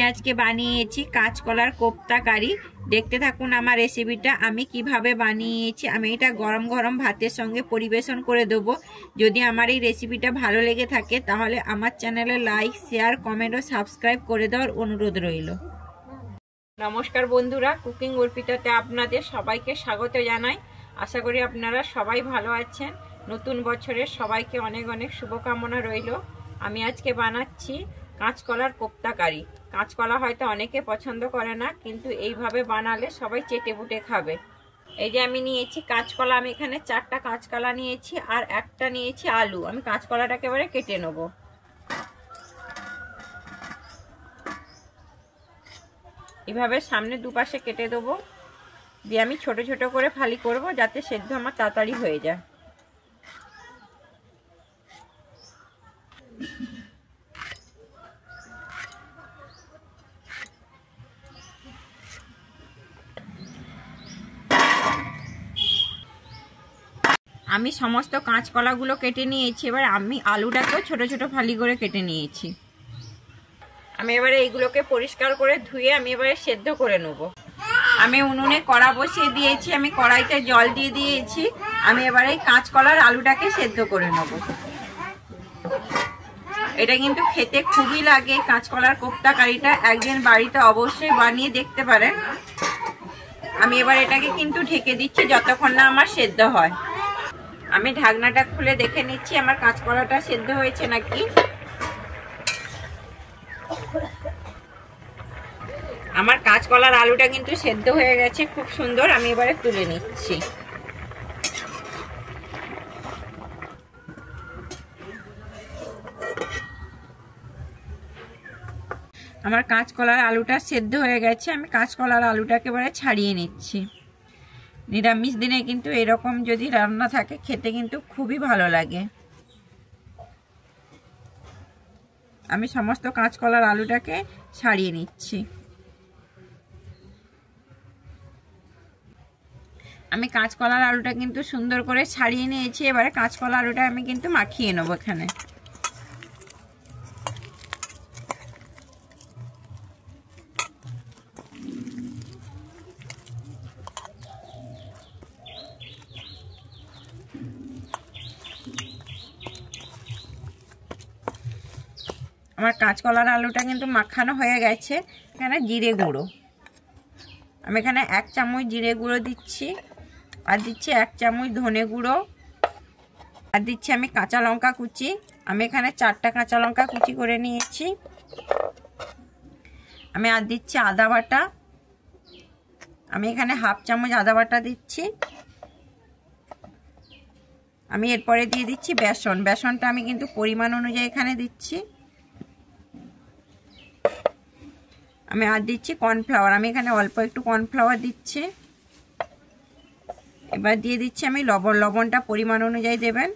আজকে বানিয়েছি কাঁচকলার কোপ্তা কারি। দেখতে থাকুন আমার রেসিপিটা আমি কিভাবে বানিয়েছি। আমি এটা গরম গরম ভাতের সঙ্গে পরিবেশন করে দেবো। যদি আমার এই রেসিপিটা ভালো লেগে থাকে তাহলে আমার চ্যানেলে লাইক, শেয়ার, কমেন্ট ও সাবস্ক্রাইব করে দেওয়ার অনুরোধ রইল। নমস্কার বন্ধুরা, কুকিং অর্পিতাতে আপনাদের সবাইকে স্বাগত জানাই। আশা করি আপনারা সবাই ভালো আছেন। নতুন বছরের সবাইকে অনেক অনেক শুভকামনা রইল। আমি আজকে বানাচ্ছি কাঁচকলার কোপ্তা কারি। কাঁচকলা হয়তো অনেকে পছন্দ করে না, কিন্তু এইভাবে বানালে সবাই চেটে বুটে খাবে। এই যে আমি নিয়েছি কাঁচকলা, আমি এখানে 4টা কাঁচকলা নিয়েছি আর একটা নিয়েছি আলু। আমি কাঁচকলাটাকে এবারে কেটে নেব। এভাবে সামনে দুপাশে কেটে দেবো, দিয়ে আমি ছোট ছোট করে ফালি করব যাতে সেদ্ধ আমার তাড়াতাড়ি হয়ে যায়। আমি সমস্ত কাঁচকলাগুলো কেটে নিয়েছি। এবার আমি আলুটাকেও ছোট ছোট ফালি করে কেটে নিয়েছি। আমি এবারে এইগুলোকে পরিষ্কার করে ধুয়ে আমি এবারে সেদ্ধ করে নেব। আমি উনুনে কড়া বসিয়ে দিয়েছি, আমি কড়াইতে জল দিয়ে দিয়েছি। আমি এবারে কাঁচকলার আলুটাকে সেদ্ধ করে নেব। এটা কিন্তু খেতে খুবই লাগে কাঁচকলার কোপ্তা কারিটা। একদিন বাড়িতে অবশ্যই বানিয়ে দেখতে পারেন। আমি এবার এটাকে কিন্তু ঢেকে দিচ্ছি যতক্ষণ না আমার সেদ্ধ হয়। আমি ঢাকনাটা খুলে দেখে নিচ্ছি আমার কাঁচকলাটা সেদ্ধ হয়েছে নাকি। আমার কাঁচকলার আলুটা কিন্তু সেদ্ধ হয়ে গেছে, খুব সুন্দর। আমি এবারে তুলে নিচ্ছি। আমার কাঁচকলার আলুটা সেদ্ধ হয়ে গেছে। আমি কাঁচকলার আলুটাকে এবারে ছাড়িয়ে নিচ্ছি। নিরামিষ দিনে কিন্তু এরকম যদি রান্না থাকে খেতে কিন্তু খুবই ভালো লাগে। আমি সমস্ত কাঁচকলার আলুটাকে ছাড়িয়ে নিচ্ছি। আমি কাঁচকলার আলুটা কিন্তু সুন্দর করে ছাড়িয়ে নিয়েছি। এবারে কাঁচকলা আলুটা আমি কিন্তু মাখিয়ে নেবো এখানে। আমার কাঁচকলার আলুটা কিন্তু মাখানো হয়ে গেছে। এখানে জিরে গুঁড়ো, আমি এখানে 1 চামচ জিরে গুঁড়ো দিচ্ছি, আর দিচ্ছি 1 চামচ ধনে গুঁড়ো, আর দিচ্ছি আমি কাঁচা লঙ্কা কুচি। আমি এখানে 4টা কাঁচা লঙ্কা কুচি করে নিয়েছি। আমি আর দিচ্ছি আদা বাটা। আমি এখানে 1/2 চামচ আদা বাটা দিচ্ছি। আমি এরপরে দিয়ে দিচ্ছি বেসন। বেসনটা আমি কিন্তু পরিমাণ অনুযায়ী এখানে দিচ্ছি। আমি আর দিচ্ছি কর্নফ্লাওয়ার। আমি এখানে অল্প একটু কর্নফ্লাওয়ার দিচ্ছি। এবার দিয়ে দিচ্ছি আমি লবণ। লবণটা পরিমাণ অনুযায়ী দেবেন।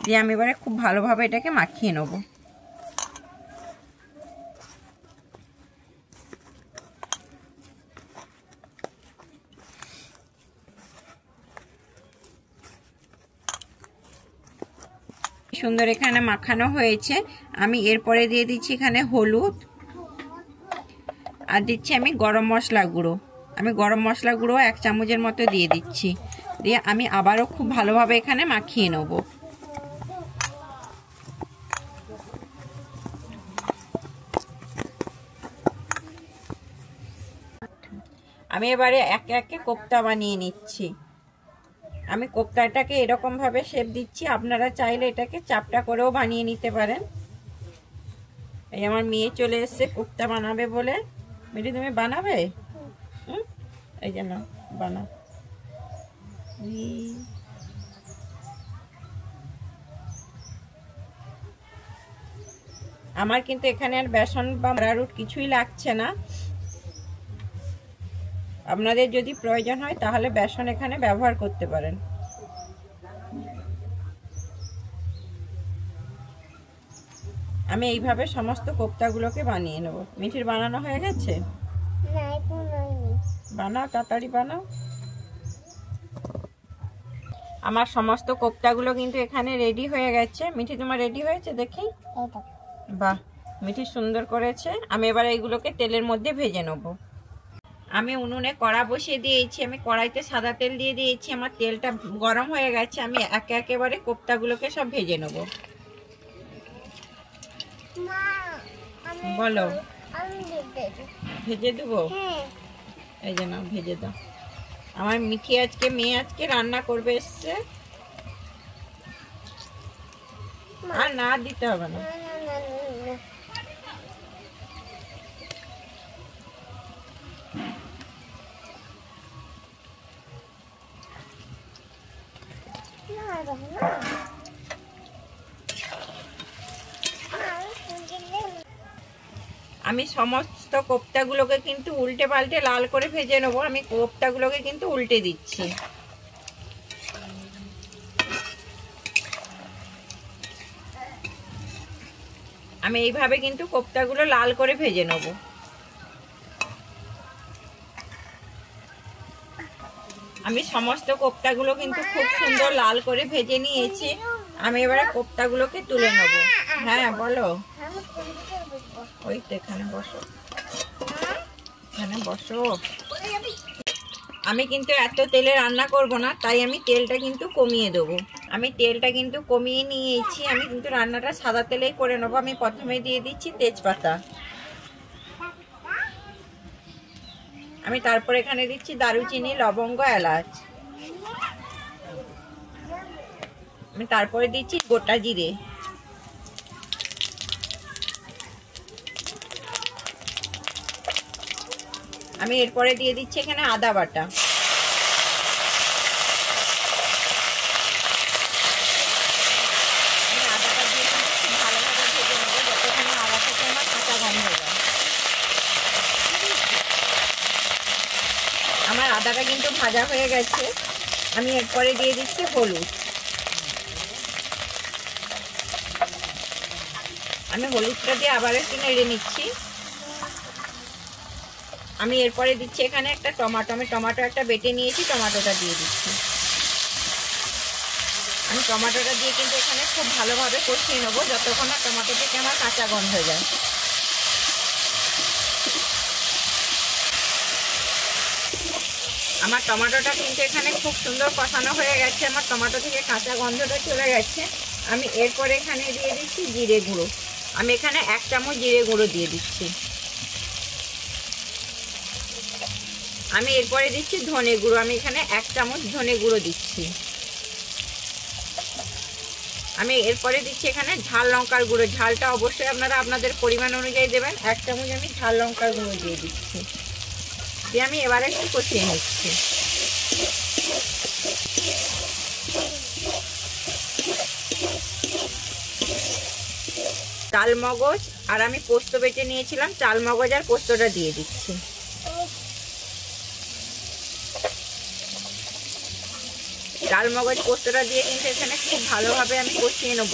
দিয়ে আমি এবারে খুব ভালোভাবে এটাকে মাখিয়ে নেব। সুন্দর এখানে মাখানো হয়েছে। আমি এরপরে দিয়ে দিচ্ছি এখানে হলুদ, আর দিচ্ছি আমি গরম মশলা গুঁড়ো। আমি গরম মশলা গুঁড়ো 1 চামচের মতো দিয়ে দিচ্ছি। দিয়ে আমি আবারও খুব ভালোভাবে এখানে মাখিয়ে নেব। আমি এবারে একে একে কোপ্তা বানিয়ে নিচ্ছি। আমি কোপ্তাটাকে এরকমভাবে শেপ দিচ্ছি। আপনারা চাইলে এটাকে চাপটা করেও বানিয়ে নিতে পারেন। এই আমার মেয়ে চলে এসছে কোপ্তা বানাবে বলে। মেয়েটি তুমি বানাবে? এই যে না, বানাও। আমার কিন্তু এখানে আর বেসন বা আরারুট কিছুই লাগছে না। আপনাদের যদি প্রয়োজন হয় তাহলে বেসন এখানে ব্যবহার করতে পারেন। আমি এইভাবে সমস্ত কোপ্তাগুলোকে বানিয়ে নেব। মিঠির বানানো হয়ে গেছে? বানাও, তাড়াতাড়ি বানাও। আমার সমস্ত কোপ্তাগুলো কিন্তু এখানে রেডি হয়ে গেছে। মিঠি তোমার রেডি হয়েছে দেখি? বাহ, মিঠি সুন্দর করেছে। আমি এবার এইগুলোকে তেলের মধ্যে ভেজে নেব। আমি উনুনে কড়া বসিয়ে দিয়েছি, আমি কড়াইতে সাদা তেল দিয়ে দিয়েছি, আমার তেলটা গরম হয়ে গেছে। আমি একেবারে কোপ্তাগুলোকে সব ভেজে নেব। বলো, ভেজে দেবো? এই যে না, ভেজে দাও। আমার মিঠি আজকে মেয়ে আজকে রান্না করবে এসছে, আর না দিতে হবে না। আমি সমস্ত কোপ্তাগুলোকে কিন্তু উল্টে পাল্টে লাল করে ভেজে নেবো। আমি কোপ্তাগুলোকে কিন্তু উল্টে দিচ্ছি। আমি এইভাবে কিন্তু কোপ্তাগুলো লাল করে ভেজে নেবো। আমি সমস্ত কোপ্তাগুলো কিন্তু খুব সুন্দর লাল করে ভেজে নিয়েছি। আমি এবারে কোপ্তাগুলোকে তুলে নেব। হ্যাঁ বলো। ওই তো এখানে বসো, এখানে বসো। আমি কিন্তু এত তেলে রান্না করব না, তাই আমি তেলটা কিন্তু কমিয়ে দেবো। আমি তেলটা কিন্তু কমিয়ে নিয়েছি। আমি কিন্তু রান্নাটা সাদা তেলেই করে নেবো। আমি প্রথমে দিয়ে দিচ্ছি তেজপাতা, আমি তারপর এখানে দিচ্ছি দারুচিনি, লবঙ্গ, এলাচ, আমি তারপরে দিচ্ছি গোটা জিরে, আমি এরপরে দিয়ে দিচ্ছি এখানে আদা বাটা, আদাটা দিয়ে কিন্তু খুব ভালোভাবে ভেজে নেবো যতক্ষণ আদা থেকে আমার কাঁচা গন্ধ যায়। আমার আদাটা কিন্তু ভাজা হয়ে গেছে। আমি এরপরে দিয়ে দিচ্ছি হলুদ, আমি হলুদটা দিয়ে আবার একটু নেড়ে নিচ্ছি। আমি এরপরে দিচ্ছি এখানে একটা টমেটো, আমি টমেটো একটা বেটে নিয়েছি, টমেটোটা দিয়ে দিচ্ছি। আমি টমেটোটা দিয়ে কিন্তু এখানে খুব ভালোভাবে কষিয়ে নেবো যতক্ষণ না টমেটো থেকে আমার কাঁচা গন্ধ যায়। আমার টমেটোটা কিন্তু এখানে খুব সুন্দর কষানো হয়ে গেছে, আমার টমেটো থেকে কাঁচা গন্ধটা চলে গেছে। আমি এরপরে এখানে দিয়ে দিচ্ছি জিরে গুঁড়ো, আমি এখানে 1 চামচ জিরে গুঁড়ো দিয়ে দিচ্ছি। আমি এরপরে দিচ্ছি ধনে গুঁড়ো, আমি এখানে 1 চামচ ধনে গুঁড়ো দিচ্ছি। আমি এরপরে দিচ্ছি এখানে ঝাল লঙ্কার গুঁড়ো, ঝালটা অবশ্যই আপনারা আপনাদের পরিমাণ অনুযায়ী দেবেন। 1 চামচ আমি ঝাল লঙ্কার গুঁড়ো দিয়ে দিচ্ছি, দিয়ে আমি এবারে একটু কষিয়ে নিচ্ছি। চালমগজ আর আমি পোস্ত বেটে নিয়েছিলাম, চালমগজ আর পোস্তটা দিয়ে দিচ্ছি। চালমগজ পোস্তটা দিয়ে কিন্তু এখানে খুব ভালোভাবে আমি কষিয়ে নেব।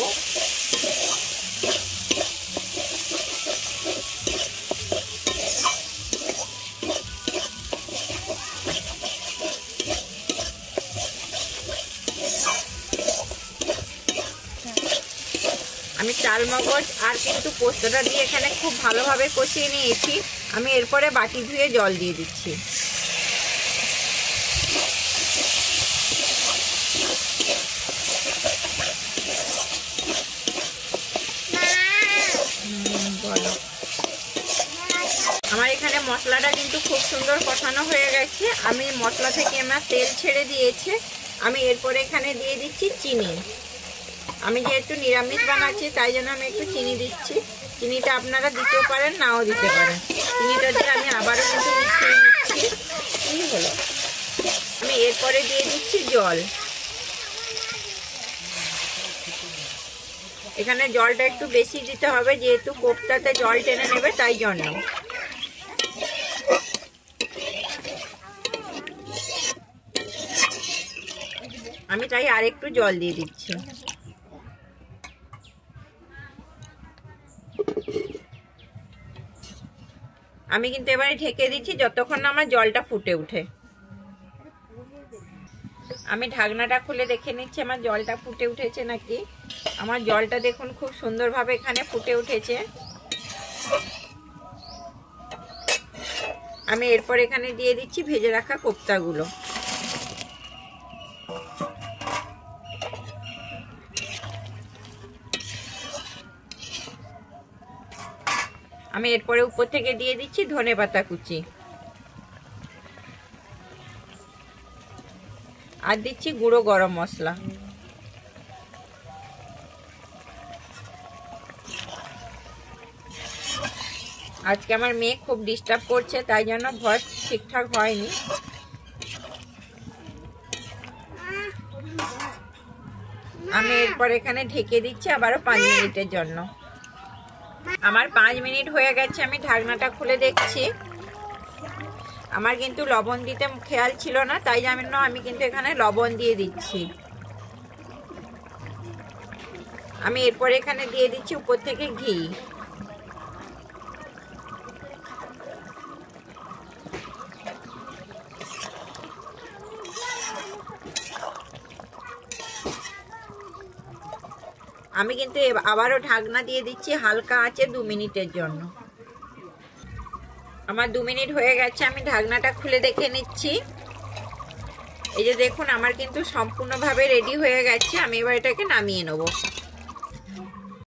আমি চালমগজ আর কিন্তু পোস্তটা দিয়ে এখানে খুব ভালোভাবে কষিয়ে নিয়েছি। আমি এরপরে বাটি ধুয়ে জল দিয়ে দিচ্ছি। আমার এখানে মশলাটা কিন্তু খুব সুন্দর কষানো হয়ে গেছে। আমি মশলা থেকে আমার তেল ছেড়ে দিয়েছে। আমি এরপরে এখানে দিয়ে দিচ্ছি চিনি। আমি যেহেতু নিরামিষ বানাচ্ছি তাই জন্য আমি একটু চিনি দিচ্ছি। চিনিটা আপনারা দিতেও পারেন, নাও দিতে পারেন। চিনিটা দিয়ে আমি আবারও কিন্তু মিশিয়ে নিচ্ছি। কি হলো, আমি এরপরে দিয়ে দিচ্ছি জল। এখানে জলটা একটু বেশি দিতে হবে, যেহেতু কোপ্তাতে জল টেনে নেবে তাই জন্য। আমি তাই আর একটু জল দিয়ে দিচ্ছি। আমি কিন্তু এবারে ঢেকে দিচ্ছি যতক্ষণ না আমার জলটা ফুটে ওঠে। আমি ঢাকনাটা খুলে দেখে নিচ্ছি আমার জলটা ফুটে উঠেছে নাকি। আমার জলটা দেখুন খুব সুন্দরভাবে এখানে ফুটে উঠেছে। আমি এরপর এখানে দিয়ে দিচ্ছি ভেজে রাখা কোপ্তাগুলো। আমি এরপরে উপর থেকে দিয়ে দিচ্ছি ধনেপাতা কুচি, আর দিচ্ছি গুঁড়ো গরম মশলা। আজকে আমার মেয়ে খুব ডিস্টার্ব করছে, তাই জন্য ভয়েস ঠিকঠাক হয়নি। আমি এরপর এখানে ঢেকে দিচ্ছি আবারও 5 মিনিটের জন্য। আমার 5 মিনিট হয়ে গেছে, আমি ঢাকনাটা খুলে দেখছি। আমার কিন্তু লবণ দিতে খেয়াল ছিল না, তাই জন্য আমি কিন্তু এখানে লবণ দিয়ে দিচ্ছি। আমি এরপর এখানে দিয়ে দিচ্ছি উপর থেকে ঘি। আমি কিন্তু আবারও ঢাকনা দিয়ে দিচ্ছি হালকা আঁচে 2 মিনিটের জন্য। আমার 2 মিনিট হয়ে গেছে, আমি ঢাকনাটা খুলে দেখে নিচ্ছি। এই যে দেখুন, আমার কিন্তু সম্পূর্ণভাবে রেডি হয়ে গেছে। আমি এবার এটাকে নামিয়ে নেব।